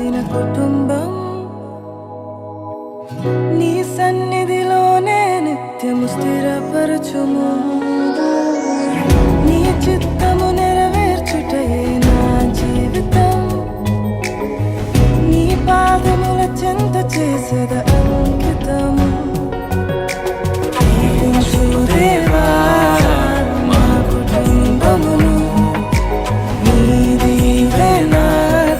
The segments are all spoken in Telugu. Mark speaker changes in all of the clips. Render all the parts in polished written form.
Speaker 1: పొందిన కుటుంబం నీ సన్నిధిలోనే నిత్యము స్థిరపరచుము. నీ చిత్తము నెరవేర్చుటయే నా జీవితం. నీ పాదముల చెంత చేసేద అంకితము. దేవా మా కుటుంబమును నీ దీవెన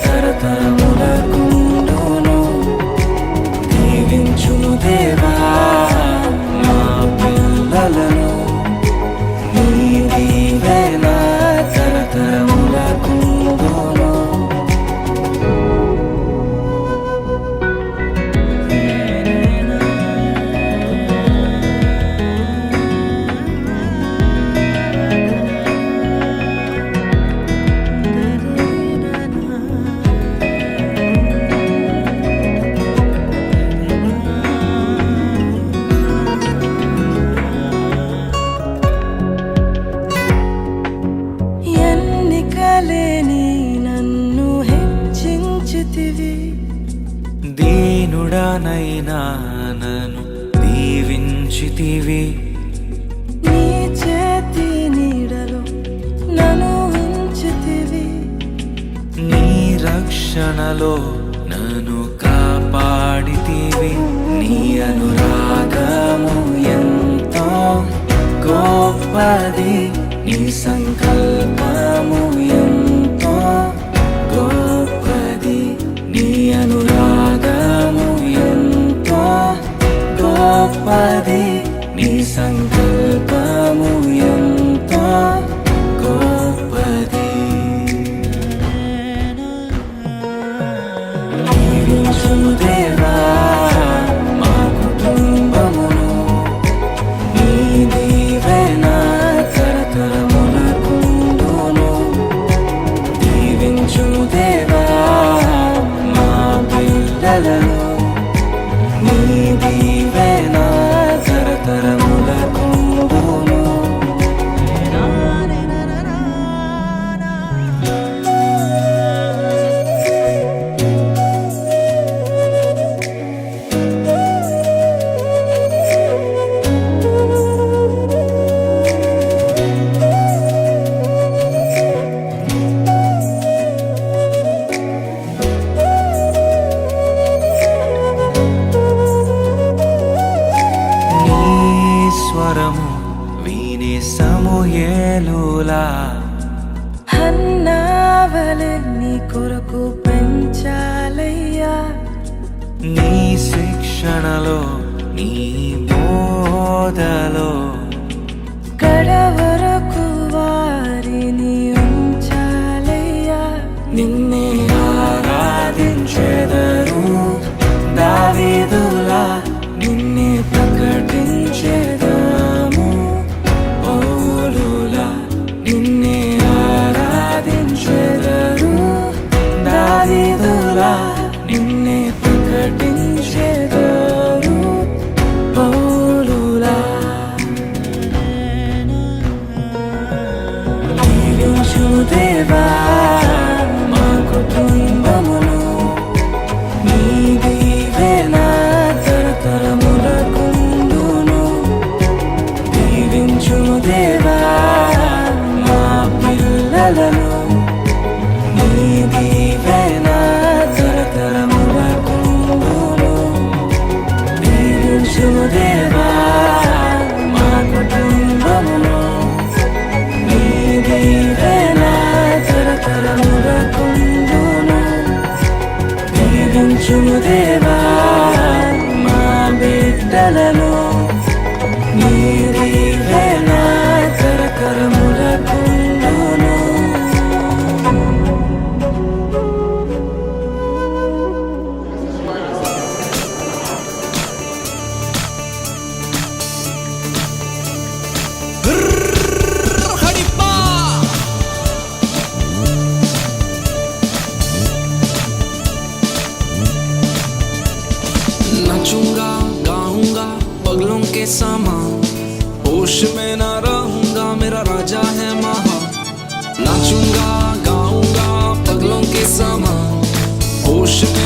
Speaker 1: తరతరములకుండును. దీవించుము దేవా మా పిల్లలను నీ దీవెన తరతరములకుండును. ఎన్నికలేని నన్ను హెచ్చించితివి.
Speaker 2: దీనుడనైనా నన్ను దీవించితివి.
Speaker 1: నీ చేతి నీడలో నన్ను ఉంచితివి.
Speaker 2: నీ రక్షణలో నన్ను కాపాడితివి. నీ అనురాగము ఎంతో గొప్పది. నీ సంకల్పము ఎంతో గొప్పది. నీ అనురాగము ఎంతో గొప్పది. నీ సంకల్పము ఎంతో గొప్పది. దీవించుము దేవా మా కుటుంబమును నీ దీవెన తరతరములకుండును. దీవించుము దేవా మా పిల్లలను నీ దీవెన తరతరములకుండును. స్వరము వినే సమూయేలులా
Speaker 1: హన్నావలె నీ కొరకు పెంచాలయ్యా.
Speaker 2: నీ శిక్షణలో నీ బోధలో
Speaker 1: కడవరకు వారిని ఉంచాలయ్యా.
Speaker 2: నిన్నే ఆరాధించెదరు దావీదులా నిన్నే ప్రకటించెదము. పౌలులా నిన్నే ఆరాధించెదరు దావీదులా నిన్నే ప్రకటించెదరు. పౌలులా దీవించుము దేవా మా కుటుంబమును నీ దీవెన తరతరములకుండును. దీవించుము దేవా మా పిల్లలను నీ దీవెన తరతరములకుండును. దీవించుము దేవా మా కుటుంబమును నీ దీవెన తరతరములకుండును. దీవించుము దేవా మా బిడ్డలను నీ దీవెన తరతరములకుండును.
Speaker 3: नाचूंगा गाऊंगा पगलों के समान, होश में ना रहूंगा, मेरा राजा है महा। नाचूंगा गाऊंगा पगलों के समान, होश में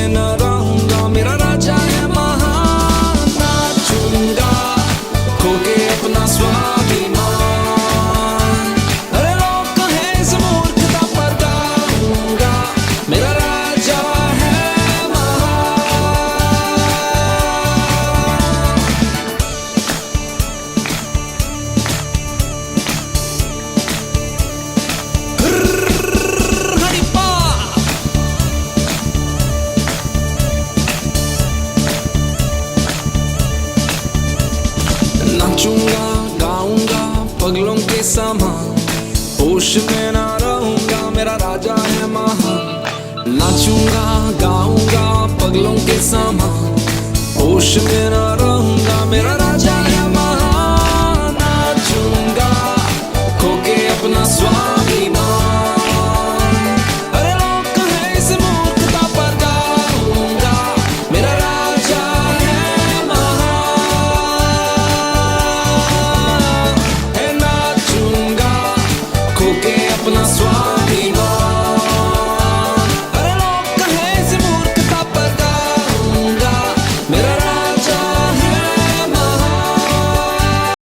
Speaker 3: होश में ना रहूंगा, मेरा राजा है महान। नाचूंगा गाऊंगा पगलों के समान, होश में ना रहूंगा, मेरा राजा है महान। नाचूंगा खोके अपना स्वाभिमान, अरे रोक है इस मूर्खता पर गाऊंगा, मेरा राजा है महान। है नाचूंगा खोके अपना स्वाभिमान।